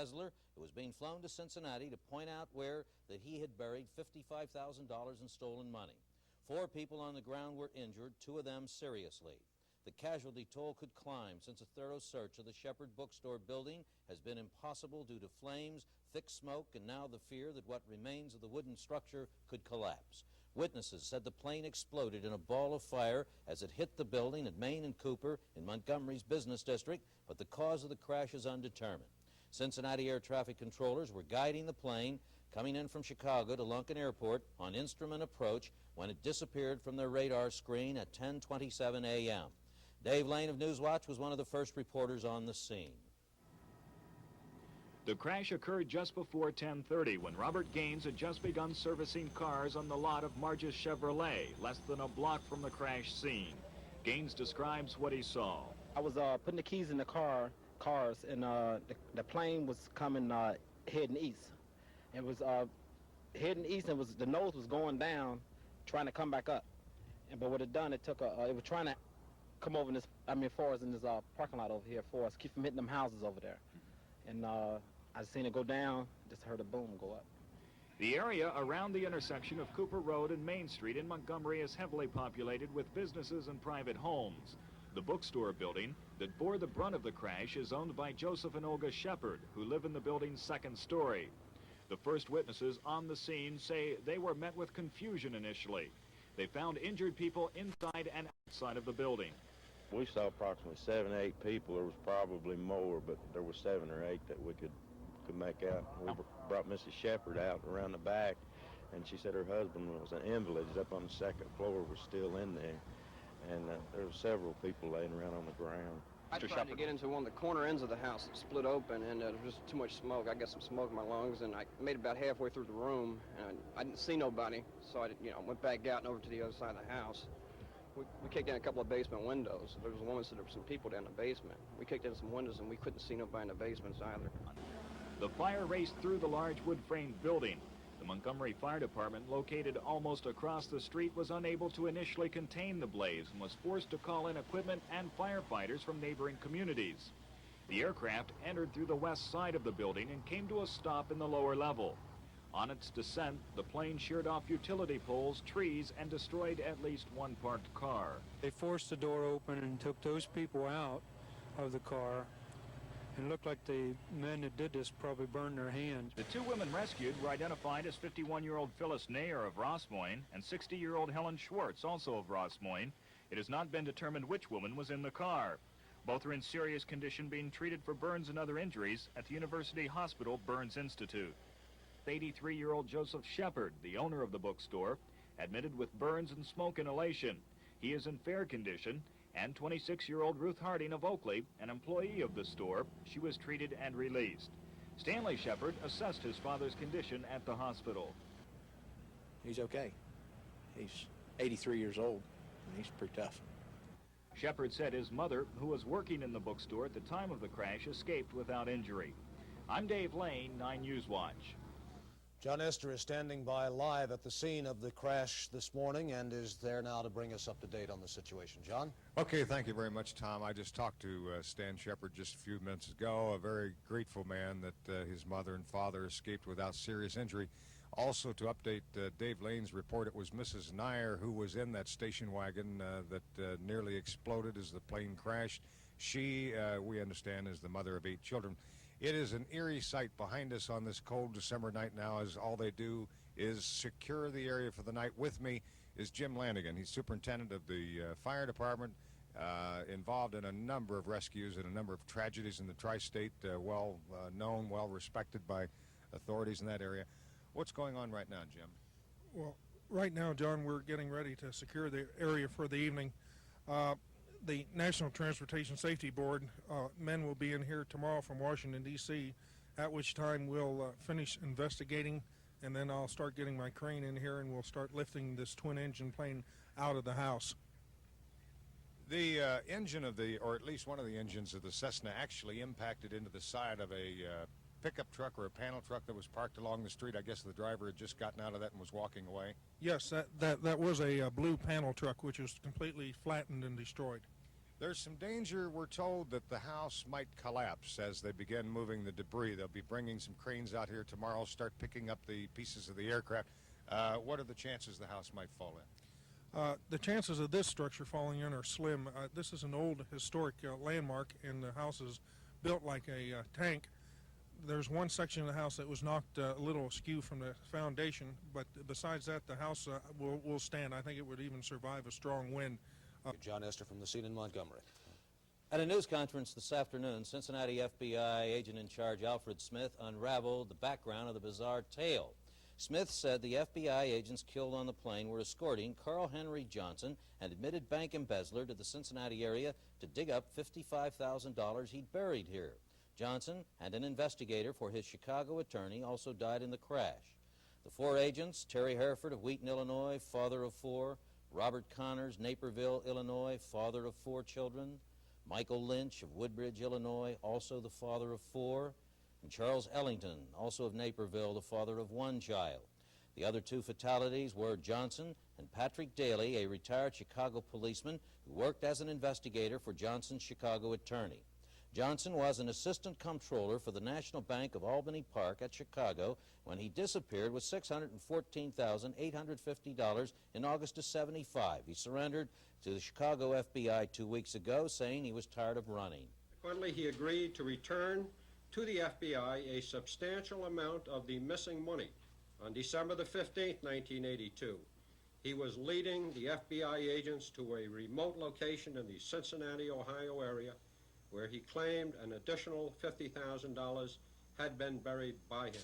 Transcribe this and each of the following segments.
embezzler who was being flown to Cincinnati to point out where that he had buried $55,000 in stolen money. 4 people on the ground were injured, 2 of them seriously. The casualty toll could climb since a thorough search of the Shepherd bookstore building has been impossible due to flames, thick smoke, and now the fear that what remains of the wooden structure could collapse. Witnesses said the plane exploded in a ball of fire as it hit the building at Main and Cooper in Montgomery's business district, but the cause of the crash is undetermined. Cincinnati air traffic controllers were guiding the plane coming in from Chicago to Lunken Airport on instrument approach when it disappeared from their radar screen at 10:27 a.m. Dave Lane of Newswatch was one of the first reporters on the scene. The crash occurred just before 10:30 when Robert Gaines had just begun servicing cars on the lot of Marge's Chevrolet, less than a block from the crash scene. Gaines describes what he saw. I was putting the keys in the cars, and the plane was coming heading east. It was heading east, and the nose was going down, trying to come back up. But what it done, it was trying to come over in this, for us in this parking lot over here for us, keep from hitting them houses over there. And I seen it go down, just heard a boom go up. The area around the intersection of Cooper Road and Main Street in Montgomery is heavily populated with businesses and private homes. The bookstore building that bore the brunt of the crash is owned by Joseph and Olga Shepherd, who live in the building's second story. The first witnesses on the scene say they were met with confusion initially. They found injured people inside and outside of the building. We saw approximately 7 or 8 people. There was probably more, but there were 7 or 8 that we could make out. We brought Mrs. Shepherd out around the back, and she said her husband was an invalid. He's up on the 2nd floor, was still in there, and there were several people laying around on the ground. I tried to get into one of the corner ends of the house that split open, and there was just too much smoke. I got some smoke in my lungs, and I made it about halfway through the room, and I didn't see nobody, so I went back out and over to the other side of the house. We kicked in a couple of basement windows. There was a woman said there were some people down in the basement. We kicked in some windows, and we couldn't see nobody in the basements either. The fire raced through the large wood-framed building. The Montgomery Fire Department, located almost across the street, was unable to initially contain the blaze and was forced to call in equipment and firefighters from neighboring communities. The aircraft entered through the west side of the building and came to a stop in the lower level. On its descent, the plane sheared off utility poles, trees, and destroyed at least one parked car. They forced the door open and took those people out of the car. It looked like the men that did this probably burned their hands. The 2 women rescued were identified as 51-year-old Phyllis Neyer of Ross Moyne and 60-year-old Helen Schwartz, also of Ross Moyne. It has not been determined which woman was in the car. Both are in serious condition, being treated for burns and other injuries at the University Hospital Burns Institute. 83-year-old Joseph Shepherd, the owner of the bookstore, admitted with burns and smoke inhalation. He is in fair condition. And 26-year-old Ruth Harding of Oakley, an employee of the store, she was treated and released. Stanley Shepherd assessed his father's condition at the hospital. He's okay. He's 83 years old, and he's pretty tough. Shepherd said his mother, who was working in the bookstore at the time of the crash, escaped without injury. I'm Dave Lane, 9 News Watch. John Esther is standing by live at the scene of the crash this morning and is there now to bring us up to date on the situation. John? Okay, thank you very much, Tom. I just talked to Stan Shepherd just a few minutes ago, a very grateful man that his mother and father escaped without serious injury. Also, to update Dave Lane's report, it was Mrs. Neyer who was in that station wagon that nearly exploded as the plane crashed. She, we understand, is the mother of 8 children. It is an eerie sight behind us on this cold December night now, as all they do is secure the area for the night. With me is Jim Lanigan. He's superintendent of the fire department, involved in a number of rescues and a number of tragedies in the Tri-State, well known, well respected by authorities in that area. What's going on right now, Jim? Well, right now, John, we're getting ready to secure the area for the evening. The National Transportation Safety Board men will be in here tomorrow from Washington, D.C., at which time we'll finish investigating, and then I'll start getting my crane in here and we'll start lifting this twin-engine plane out of the house. The engine of the, or at least one of the engines of the Cessna actually impacted into the side of a pickup truck or a panel truck that was parked along the street. I guess the driver had just gotten out of that and was walking away. Yes, that was a blue panel truck which was completely flattened and destroyed. There's some danger, we're told, that the house might collapse as they begin moving the debris. They'll be bringing some cranes out here tomorrow, start picking up the pieces of the aircraft. What are the chances the house might fall in? The chances of this structure falling in are slim. This is an old historic landmark, and the house is built like a tank. There's one section of the house that was knocked a little askew from the foundation, but besides that, the house will stand. I think it would even survive a strong wind. John Esther from the scene in Montgomery. At a news conference this afternoon, Cincinnati FBI agent in charge Alfred Smith unraveled the background of the bizarre tale. Smith said the FBI agents killed on the plane were escorting Carl Henry Johnson, an admitted bank embezzler, to the Cincinnati area to dig up $55,000 he'd buried here. Johnson and an investigator for his Chicago attorney also died in the crash. The four agents, Terry Hereford of Wheaton, Illinois, father of four; Robert Connors, Naperville, Illinois, father of four children; Michael Lynch of Woodbridge, Illinois, also the father of four; and Charles Ellington, also of Naperville, the father of one child. The other two fatalities were Johnson and Patrick Daly, a retired Chicago policeman who worked as an investigator for Johnson's Chicago attorney. Johnson was an assistant comptroller for the National Bank of Albany Park at Chicago when he disappeared with $614,850 in August of '75. He surrendered to the Chicago FBI 2 weeks ago, saying he was tired of running. Consequently, he agreed to return to the FBI a substantial amount of the missing money. On December the 15th, 1982, he was leading the FBI agents to a remote location in the Cincinnati, Ohio area, where he claimed an additional $50,000 had been buried by him.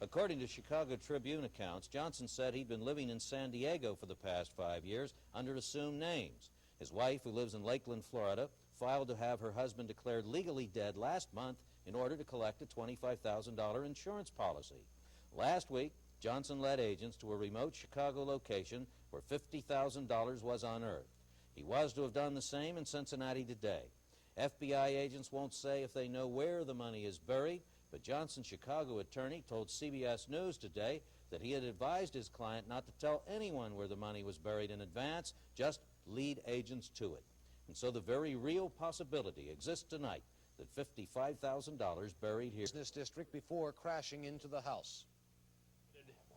According to Chicago Tribune accounts, Johnson said he'd been living in San Diego for the past 5 years under assumed names. His wife, who lives in Lakeland, Florida, filed to have her husband declared legally dead last month in order to collect a $25,000 insurance policy. Last week, Johnson led agents to a remote Chicago location where $50,000 was unearthed. He was to have done the same in Cincinnati today. FBI agents won't say if they know where the money is buried, but Johnson's Chicago attorney told CBS News today that he had advised his client not to tell anyone where the money was buried in advance, just lead agents to it. And so the very real possibility exists tonight that $55,000 buried here. Business district before crashing into the house.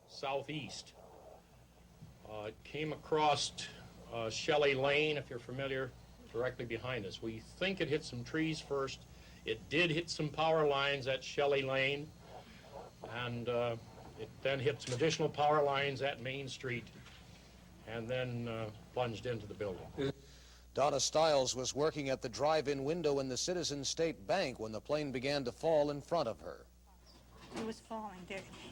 Southeast. It came across Shelley Lane, if you're familiar, directly behind us. We think it hit some trees first. It did hit some power lines at Shelley Lane, and it then hit some additional power lines at Main Street, and then plunged into the building. Donna Stiles was working at the drive-in window in the Citizens State Bank when the plane began to fall in front of her. It was falling.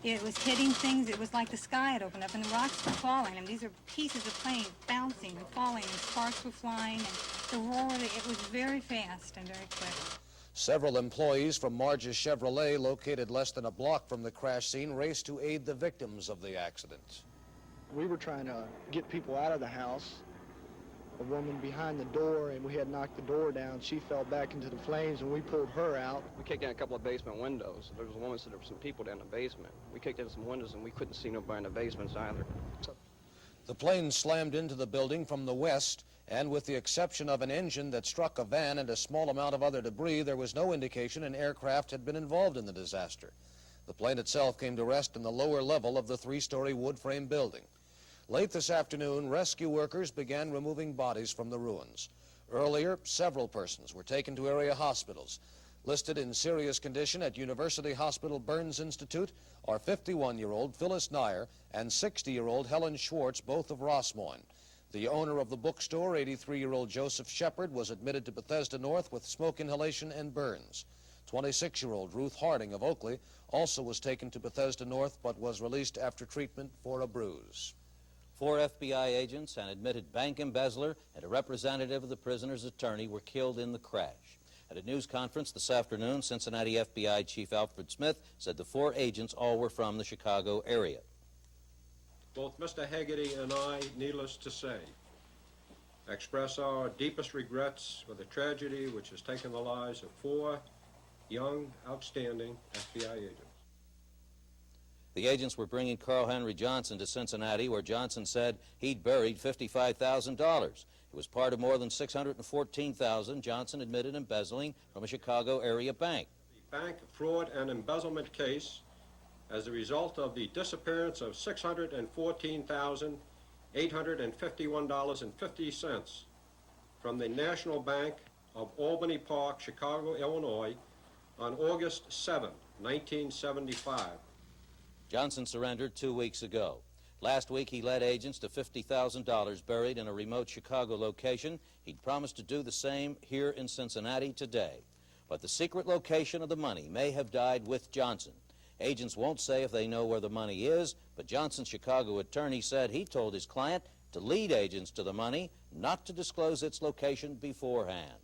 It was hitting things. It was like the sky had opened up and the rocks were falling. And these are pieces of plane bouncing and falling, and sparks were flying, and the roar, it was very fast and very quick. Several employees from Marge's Chevrolet, located less than a block from the crash scene, raced to aid the victims of the accident. We were trying to get people out of the house. A woman behind the door, and we had knocked the door down. She fell back into the flames, and we pulled her out. We kicked in a couple of basement windows. There was a woman said there were some people down in the basement. We kicked in some windows, and we couldn't see nobody in the basements either. The plane slammed into the building from the west, and with the exception of an engine that struck a van and a small amount of other debris, there was no indication an aircraft had been involved in the disaster. The plane itself came to rest in the lower level of the three-story wood frame building. Late this afternoon, rescue workers began removing bodies from the ruins. Earlier, several persons were taken to area hospitals. Listed in serious condition at University Hospital Burns Institute are 51-year-old Phyllis Neyer and 60-year-old Helen Schwartz, both of Rossmoyne. The owner of the bookstore, 83-year-old Joseph Shepard, was admitted to Bethesda North with smoke inhalation and burns. 26-year-old Ruth Harding of Oakley also was taken to Bethesda North but was released after treatment for a bruise. 4 FBI agents, an admitted bank embezzler, and a representative of the prisoner's attorney were killed in the crash. At a news conference this afternoon, Cincinnati FBI Chief Alfred Smith said the 4 agents all were from the Chicago area. Both Mr. Haggerty and I, needless to say, express our deepest regrets for the tragedy which has taken the lives of 4 young, outstanding FBI agents. The agents were bringing Carl Henry Johnson to Cincinnati, where Johnson said he'd buried $55,000. It was part of more than $614,000 Johnson admitted embezzling from a Chicago area bank. The bank fraud and embezzlement case as a result of the disappearance of $614,851.50 from the National Bank of Albany Park, Chicago, Illinois, on August 7, 1975. Johnson surrendered 2 weeks ago. Last week, he led agents to $50,000 buried in a remote Chicago location. He'd promised to do the same here in Cincinnati today. But the secret location of the money may have died with Johnson. Agents won't say if they know where the money is, but Johnson's Chicago attorney said he told his client to lead agents to the money, not to disclose its location beforehand.